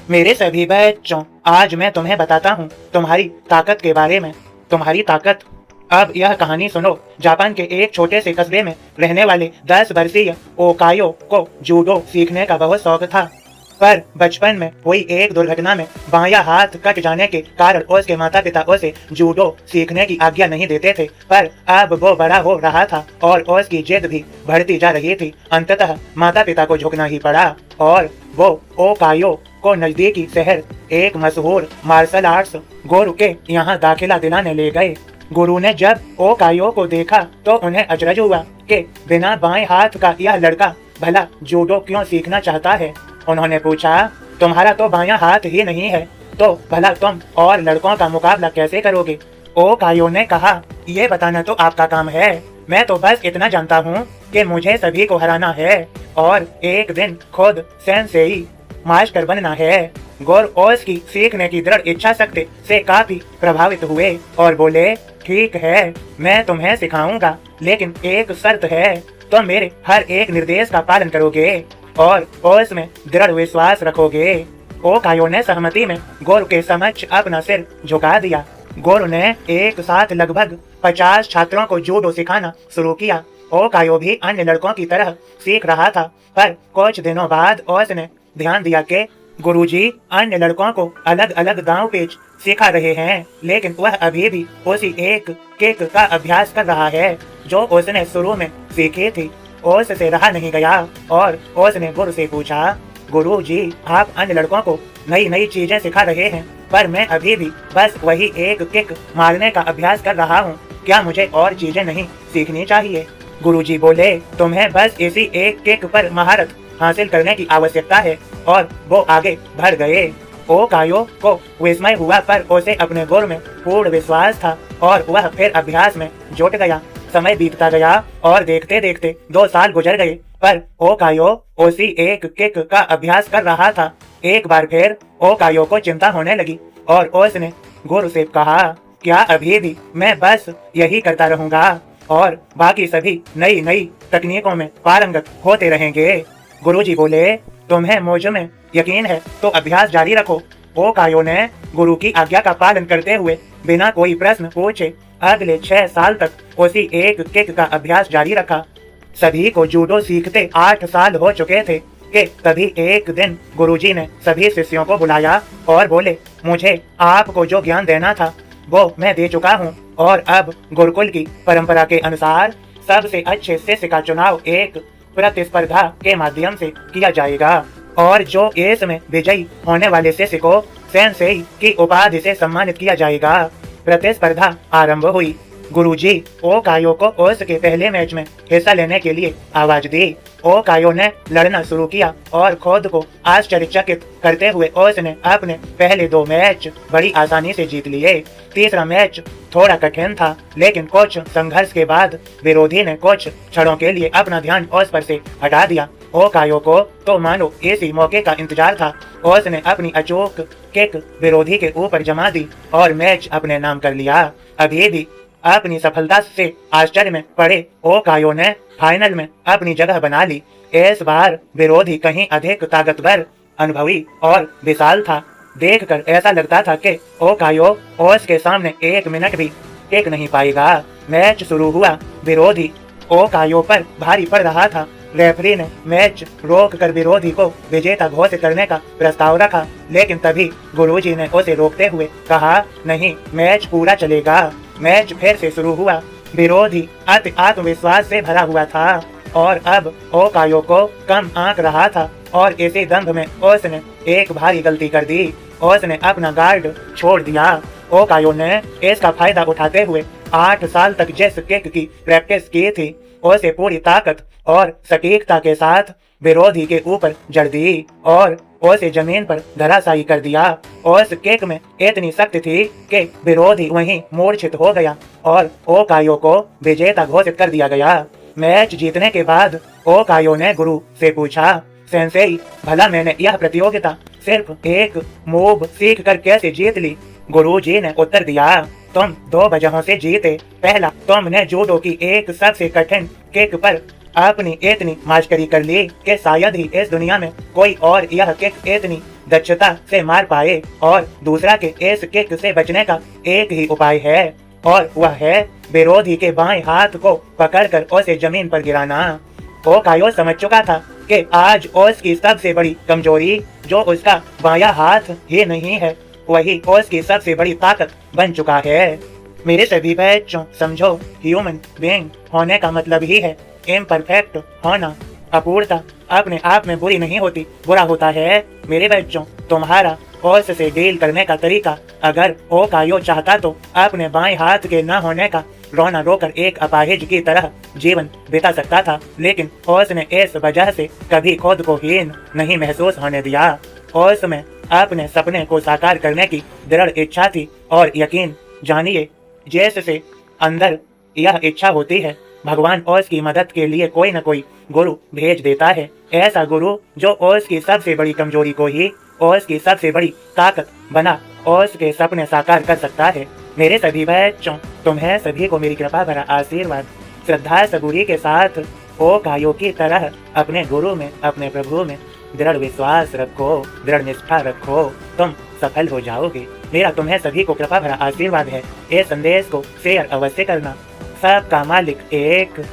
मेरे सभी बच्चों, आज मैं तुम्हें बताता हूँ तुम्हारी ताकत के बारे में। तुम्हारी ताकत। अब यह कहानी सुनो। जापान के एक छोटे से कस्बे में रहने वाले 10 वर्षीय ओकायो को जूडो सीखने का बहुत शौक था। पर बचपन में हुई एक दुर्घटना में बायां हाथ कट जाने के कारण उसके माता पिता उसे जूडो सीखने की आज्ञा नहीं देते थे। पर अब वो बड़ा हो रहा था और उसकी जिद भी बढ़ती जा रही थी। अंततः माता पिता को झुकना ही पड़ा और वो ओकायो को नजदीकी शहर एक मशहूर मार्शल आर्ट्स गुरु के यहाँ दाखिला दिलाने ले गए। गुरु ने जब ओकायो को देखा तो उन्हें अचरज हुआ कि बिना बाएं हाथ का यह लड़का भला जूडो क्यों सीखना चाहता है। उन्होंने पूछा, तुम्हारा तो बायां हाथ ही नहीं है, तो भला तुम और लड़कों का मुकाबला कैसे करोगे? ओकायो ने कहा, ये बताना तो आपका काम है। मैं तो बस इतना जानता हूँ कि मुझे सभी को हराना है और एक दिन खुद सेंसेई मास्टर बनना है। गौर उसकी सीखने की दृढ़ इच्छा शक्ति से काफी प्रभावित हुए और बोले, ठीक है, मैं तुम्हें सिखाऊंगा, लेकिन एक शर्त है, तुम मेरे हर एक निर्देश का पालन करोगे और उसमें दृढ़ विश्वास रखोगे। ओकायो ने सहमति में गौर के समक्ष अपना सिर झुका दिया। गौर ने एक साथ लगभग 50 छात्रों को जूडो सिखाना शुरू किया। ओकायो भी अन्य लड़कों की तरह सीख रहा था, पर कुछ दिनों बाद उसने ध्यान दिया कि गुरुजी अन्य लड़कों को अलग अलग दांव पेच सिखा रहे हैं, लेकिन वह अभी भी उसी एक किक का अभ्यास कर रहा है जो उसने शुरू में सीखी थी। उससे रहा नहीं गया और उसने गुरु से पूछा, गुरुजी, आप अन्य लड़कों को नई नई चीजें सिखा रहे हैं, पर मैं अभी भी बस वही एक किक मारने का अभ्यास कर रहा हूँ। क्या मुझे और चीजें नहीं सीखनी चाहिए? गुरुजी बोले, तुम्हें बस इसी एक किक पर महारत हासिल करने की आवश्यकता है। और वो आगे बढ़ गए। ओकायो को विस्मय हुआ, पर उसे अपने गुरु में पूर्ण विश्वास था और वह फिर अभ्यास में जुट गया। समय बीतता गया और देखते देखते 2 साल गुजर गए, पर ओकायो उसी एक किक का अभ्यास कर रहा था। एक बार फिर ओकायो को चिंता होने लगी और उसने गुरु से कहा, क्या अभी भी मैं बस यही करता रहूंगा और बाकी सभी नई नई तकनीकों में पारंगत होते रहेंगे? गुरुजी बोले, तुम्हें मुझ में यकीन है तो अभ्यास जारी रखो। ओकायो ने गुरु की आज्ञा का पालन करते हुए बिना कोई प्रश्न पूछे अगले 6 साल तक उसी एक किक का अभ्यास जारी रखा। सभी को जूडो सीखते 8 साल हो चुके थे कि तभी एक दिन गुरुजी ने सभी शिष्यों को बुलाया और बोले, मुझे आपको जो ज्ञान देना था वो मैं दे चुका हूँ और अब गुरुकुल की परंपरा के अनुसार सबसे अच्छे शिष्य का चुनाव एक प्रतिस्पर्धा के माध्यम से किया जाएगा और जो इसमें विजयी होने वाले शिष्य को सेंसेई की उपाधि से सम्मानित किया जाएगा। प्रतिस्पर्धा आरंभ हुई। गुरुजी ओकायो को उसके पहले मैच में हिस्सा लेने के लिए आवाज दी। ओकायो ने लड़ना शुरू किया और खुद को आश्चर्यचकित करते हुए उसने अपने पहले 2 मैच बड़ी आसानी से जीत लिए। तीसरा मैच थोड़ा कठिन था, लेकिन कुछ संघर्ष के बाद विरोधी ने कुछ क्षणों के लिए अपना ध्यान उस पर से हटा दिया। ओकायो को तो मानो इसी मौके का इंतजार था। उसने अपनी अचूक किक विरोधी के ऊपर जमा दी और मैच अपने नाम कर लिया। अभी भी अपनी सफलता से आश्चर्य में पड़े ओकायो ने फाइनल में अपनी जगह बना ली। इस बार विरोधी कहीं अधिक ताकतवर, अनुभवी और विशाल था। देखकर ऐसा लगता था कि ओकायो उसके सामने 1 मिनट भी टिक नहीं पाएगा। मैच शुरू हुआ। विरोधी ओकायो पर भारी पड़ रहा था। रेफरी ने मैच रोक कर विरोधी को विजेता घोषित करने का प्रस्ताव रखा, लेकिन तभी गुरुजी ने उसे रोकते हुए कहा, नहीं, मैच पूरा चलेगा। मैच फिर से शुरू हुआ। विरोधी अति आत्मविश्वास से भरा हुआ था और अब ओकायो को कम आंक रहा था और इसी दंभ में उसने एक भारी गलती कर दी। उसने अपना गार्ड छोड़ दिया। ओकायो ने इसका फायदा उठाते हुए 8 साल तक जिस किक की प्रैक्टिस की थी उसे पूरी ताकत और सटीकता के साथ विरोधी के ऊपर जड़ दी और उसे जमीन पर धराशायी कर दिया। उस किक में इतनी शक्ति थी कि विरोधी वहीं मूर्छित हो गया और ओकायो को विजेता घोषित कर दिया गया। मैच जीतने के बाद ओकायो ने गुरु से पूछा, सेंसेई, भला मैंने यह प्रतियोगिता सिर्फ एक मूव सीख कर कैसे जीत ली? गुरुजी ने उत्तर दिया, तुम 2 वजहों से जीते। पहला, तुमने जूडो की एक सबसे कठिन किक पर अपनी इतनी मास्टरी कर ली कि शायद ही इस दुनिया में कोई और यह किक इतनी दक्षता से मार पाए, और दूसरा के इस किक से बचने का एक ही उपाय है, और वह है विरोधी के बाएं हाथ को पकड़कर उसे जमीन पर गिराना। ओकायो समझ चुका था कि आज उसकी सबसे बड़ी कमजोरी जो उसका बायां हाथ ही नहीं है, वही उसकी सबसे बड़ी ताकत बन चुका है। मेरे सभी बच्चों, समझो, ह्यूमन बीइंग होने का मतलब ही है इम्परफेक्ट होना। अपूर्णता अपने आप में बुरी नहीं होती, बुरा होता है। मेरे बच्चों, तुम्हारा उससे डील करने का तरीका, अगर ओकायो चाहता तो अपने बाएं हाथ के न होने का रोना रोकर एक अपाहिज की तरह जीवन बिता सकता था, लेकिन उसने इस वजह से कभी खुद को हीन नहीं महसूस होने दिया। उसमें अपने सपने को साकार करने की दृढ़ इच्छा थी, और यकीन जानिए, जैसे अंदर यह इच्छा होती है, भगवान उसकी मदद के लिए कोई न कोई गुरु भेज देता है। ऐसा गुरु जो उसकी सबसे बड़ी कमजोरी को ही उसकी सबसे बड़ी ताकत बना उसके सपने साकार कर सकता है। मेरे सभी बच्चों, तुम्हें सभी को मेरी कृपा भरा आशीर्वाद। श्रद्धा सबूरी के साथ ओकायो की तरह अपने गुरु में, अपने प्रभु में दृढ़ विश्वास रखो, दृढ़ निष्ठा रखो, तुम सफल हो जाओगे। मेरा तुम्हें सभी को कृपा भरा आशीर्वाद है। इस संदेश को शेयर अवश्य करना। सबका मालिक एक।